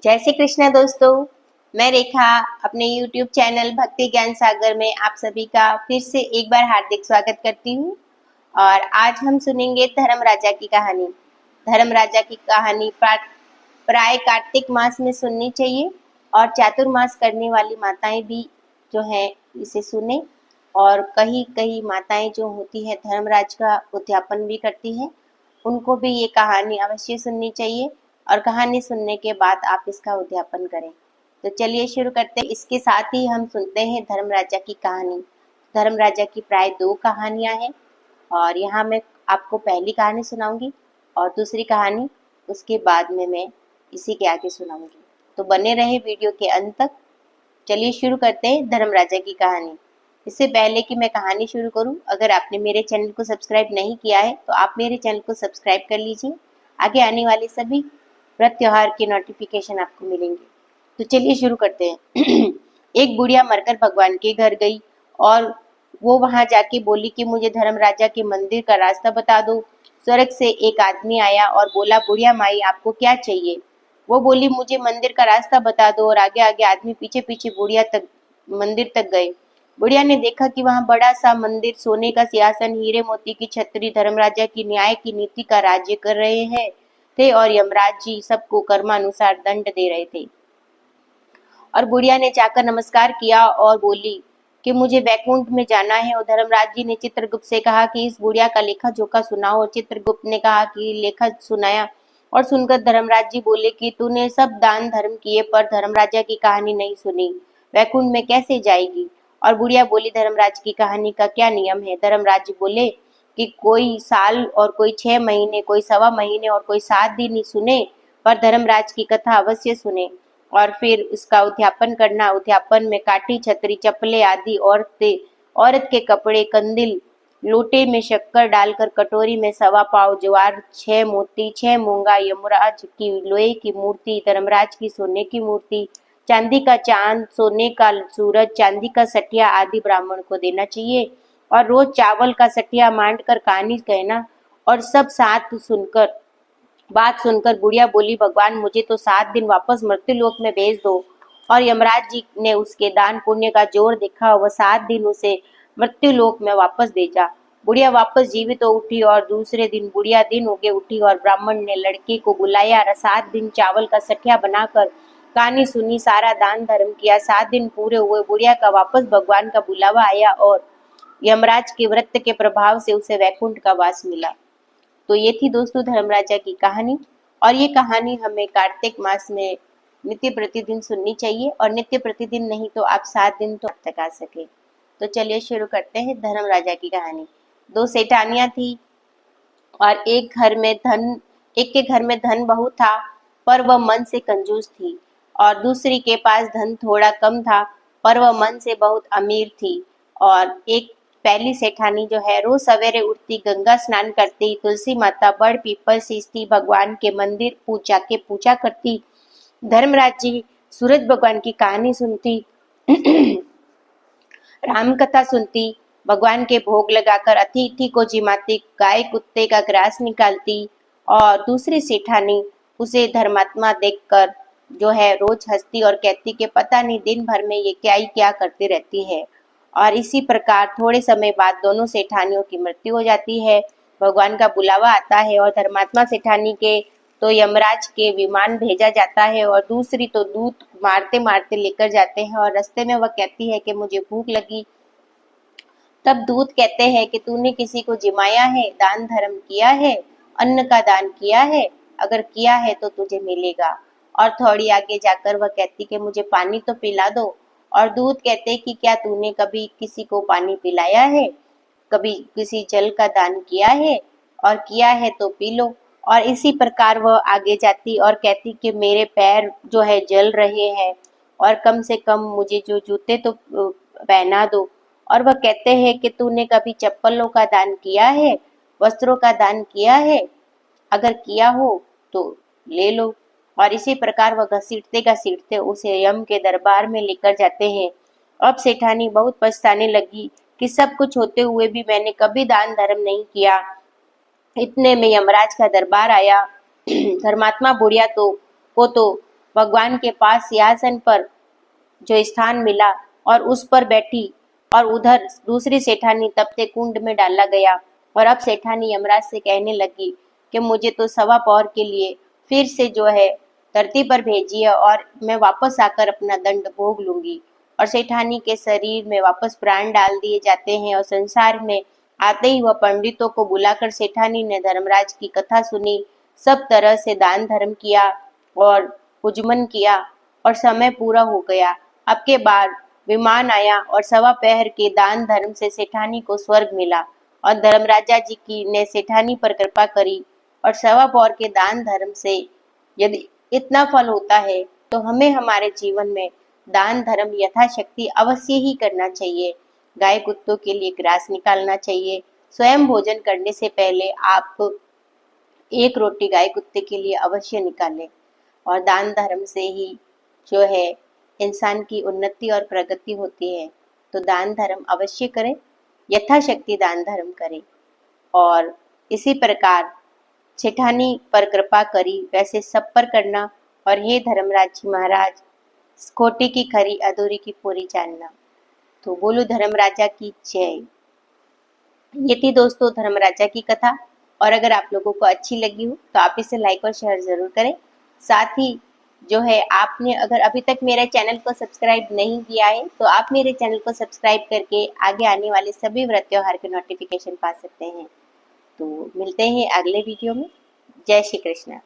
जय श्री कृष्ण दोस्तों। मैं रेखा अपने YouTube चैनल भक्ति ज्ञान सागर में आप सभी का फिर से एक बार हार्दिक स्वागत करती हूँ। और आज हम सुनेंगे धर्म राजा की कहानी। धर्म राजा की कहानी प्राय कार्तिक मास में सुननी चाहिए और चातुर्मास करने वाली माताएं भी जो है इसे सुने। और कहीं कहीं माताएं जो होती है धर्मराज का उद्यापन भी करती हैं, उनको भी ये कहानी अवश्य सुननी चाहिए और कहानी सुनने के बाद आप इसका उद्यापन करें। तो चलिए शुरू करते हैं। इसके साथ ही हम सुनते हैं धर्म राजा की कहानी। धर्म राजा की प्राय 2 कहानियां हैं और यहाँ मैं आपको पहली कहानी सुनाऊंगी और दूसरी कहानी उसके बाद में मैं इसी के आगे सुनाऊंगी। तो बने रहे वीडियो के अंत तक। चलिए शुरू करते हैं धर्म राजा की कहानी। इससे पहले कि मैं कहानी शुरू करूं, अगर आपने मेरे चैनल को सब्सक्राइब नहीं किया है तो आप मेरे चैनल को सब्सक्राइब कर लीजिए। आगे आने वाले सभी व्रत त्योहार के नोटिफिकेशन आपको मिलेंगे। तो चलिए शुरू करते हैं। एक बुढ़िया मरकर भगवान के घर गई और वो वहां जाके बोली कि मुझे धर्म राजा के मंदिर का रास्ता बता दो। स्वर्ग से एक आदमी आया और बोला, बुढ़िया माई आपको क्या चाहिए? वो बोली, मुझे मंदिर का रास्ता बता दो। और आगे आगे आदमी पीछे पीछे बुढ़िया तक मंदिर तक गए। बुढ़िया ने देखा कि वहां बड़ा सा मंदिर, सोने का सिंहासन, हीरे मोती की छतरी, धर्मराजा की न्याय की नीति का राज्य कर रहे हैं थे और यमराज जी सबको कर्मानुसार दंड दे रहे थे। और बुढ़िया ने जाकर नमस्कार किया और बोली कि मुझे वैकुंठ में जाना है। और धर्मराज जी ने चित्रगुप्त से कहा कि इस बुढ़िया का लेखा जोखा सुनाओ। और चित्रगुप्त ने कहा कि लेखा सुनाया और सुनकर धर्मराज जी बोले कि तूने सब दान धर्म किए पर धर्मराजा की कहानी नहीं सुनी, वैकुंठ में कैसे जाएगी? और बुढ़िया बोली, धर्मराज की कहानी का क्या नियम है? धर्मराज जी बोले कि कोई साल और कोई 6 महीने, कोई 1.25 महीने और कोई 7 दिन ही सुने, पर धर्मराज की कथा अवश्य सुने और फिर इसका उद्यापन करना। उद्यापन में काठी, छतरी, चप्पलें आदि औरत के कपड़े, कंदिल, लोटे में शक्कर डालकर, कटोरी में 1.25 पाव ज्वार, 6 मोती, 6 मूंगा, यमराज की लोहे की मूर्ति, धर्मराज की सोने की मूर्ति, चांदी का चांद, सोने का सूरज, चांदी का सठिया आदि ब्राह्मण को देना चाहिए। और रोज चावल का सठिया मांड कर कहानी कहना। और सब बात सुनकर बुढ़िया बोली, भगवान मुझे तो 7 दिन वापस मृत्युलोक में भेज दो। और यमराज जी ने उसके दान पुण्य का जोर देखा, वह 7 दिन उसे मृत्युलोक में वापस भेजा। बुढ़िया वापस जीवित हो उठी और दूसरे दिन बुढ़िया दिन उगे उठी और ब्राह्मण ने लड़के को बुलाया। 7 दिन चावल का सठिया बनाकर कहानी सुनी, सारा दान धर्म किया। 7 दिन पूरे हुए, बुढ़िया का वापस भगवान का बुलावा आया और यमराज के व्रत के प्रभाव से उसे वैकुंठ का वास मिला। तो ये थी दोस्तों धर्मराजा की कहानी। और ये कहानी हमें कार्तिक मास में नित्य प्रतिदिन सुननी चाहिए और नित्य प्रतिदिन नहीं तो आप 7 दिन तो तक आ सके। तो चलिए शुरू करते हैं धर्मराजा की कहानी। 2 सेठानियां थी और एक के घर में धन बहुत था पर वह मन से कंजूस थी। और दूसरी के पास धन थोड़ा कम था पर वह मन से बहुत अमीर थी। और एक पहली सेठानी जो है रोज सवेरे उठती, गंगा स्नान करती, तुलसी माता, बड़ पीपल सींचती, भगवान के मंदिर पूजा करती, धर्मराज जी सूरज भगवान की कहानी सुनती, राम कथा सुनती, भगवान के भोग लगाकर अतिथि को जिमाती, गाय कुत्ते का ग्रास निकालती। और दूसरी सेठानी उसे धर्मात्मा देखकर जो है रोज हंसती और कहती कि पता नहीं दिन भर में ये क्या करती रहती है। और इसी प्रकार थोड़े समय बाद दोनों सेठानियों की मृत्यु हो जाती है। भगवान का बुलावा आता है और धर्मात्मा सेठानी के तो यमराज के विमान भेजा जाता है और दूसरी तो दूत मारते मारते लेकर जाते हैं। और रास्ते में वह कहती है कि मुझे भूख लगी। तब दूत कहते हैं कि तूने किसी को जिमाया है, दान धर्म किया है, अन्न का दान किया है? अगर किया है तो तुझे मिलेगा। और थोड़ी आगे जाकर वह कहती कि मुझे पानी तो पिला दो। और दूत कहते कि क्या तूने कभी किसी को पानी पिलाया है? कभी किसी जल का दान किया है? और किया है तो पी लो। और इसी प्रकार वह आगे जाती और कहती कि मेरे पैर जो है जल रहे हैं और कम से कम मुझे जो जूते तो पहना दो। और वह कहते हैं कि तूने कभी चप्पलों का दान किया है, वस्त्रों का दान किया है? अगर किया हो तो ले लो। और इसी प्रकार वह घसीटते घसीटते उसे यम के दरबार में लेकर जाते हैं। अब सेठानी बहुत पछताने लगी कि सब कुछ होते हुए भी मैंने कभी दान धर्म नहीं किया। इतने में यमराज का दरबार आया। धर्मात्मा बुढ़िया तो भगवान के पास सिंहासन पर जो स्थान मिला और उस पर बैठी, और उधर दूसरी सेठानी तब से कुंड में डाला गया। और अब सेठानी यमराज से कहने लगी कि मुझे तो सवा पौर के लिए फिर से जो है धरती पर भेजिए और मैं वापस आकर अपना दंड भोग लूंगी। और सेठानी के शरीर में वापस प्राण डाल दिए जाते हैं और संसार में आते ही वह पंडितों को बुलाकर सेठानी ने धर्मराज की कथा सुनी, सब तरह से दान धर्म किया और पुजमन किया और समय पूरा हो गया। अब के बाद विमान आया और सवा पहर के दान धर्म से सेठानी को स्वर्ग मिला और धर्मराजा जी की ने सेठानी पर कृपा करी। और सवा पौर के दान धर्म से यदि इतना फल होता है तो हमें हमारे जीवन में दान धर्म यथाशक्ति अवश्य ही करना चाहिए। गाय कुत्तों के लिए ग्रास निकालना चाहिए। स्वयं भोजन करने से पहले आप एक रोटी गाय कुत्ते के लिए अवश्य निकालें। और दान धर्म से ही जो है इंसान की उन्नति और प्रगति होती है। तो दान धर्म अवश्य करें, यथाशक्ति दान धर्म करें। और इसी प्रकार सेठानी पर कृपा करी वैसे सब पर करना। और हे धर्मराज जी महाराज, खोटी की खरी अधूरी की पूरी जानना। तो बोलो धर्मराजा की जय। ये थी दोस्तों धर्मराजा की कथा। और अगर आप लोगों को अच्छी लगी हो तो आप इसे लाइक और शेयर जरूर करें। साथ ही जो है आपने अगर अभी तक मेरे चैनल को सब्सक्राइब नहीं किया है तो आप मेरे चैनल को सब्सक्राइब करके आगे आने वाले सभी व्रत त्योहार के नोटिफिकेशन पा सकते हैं। तो मिलते हैं अगले वीडियो में। जय श्री कृष्ण।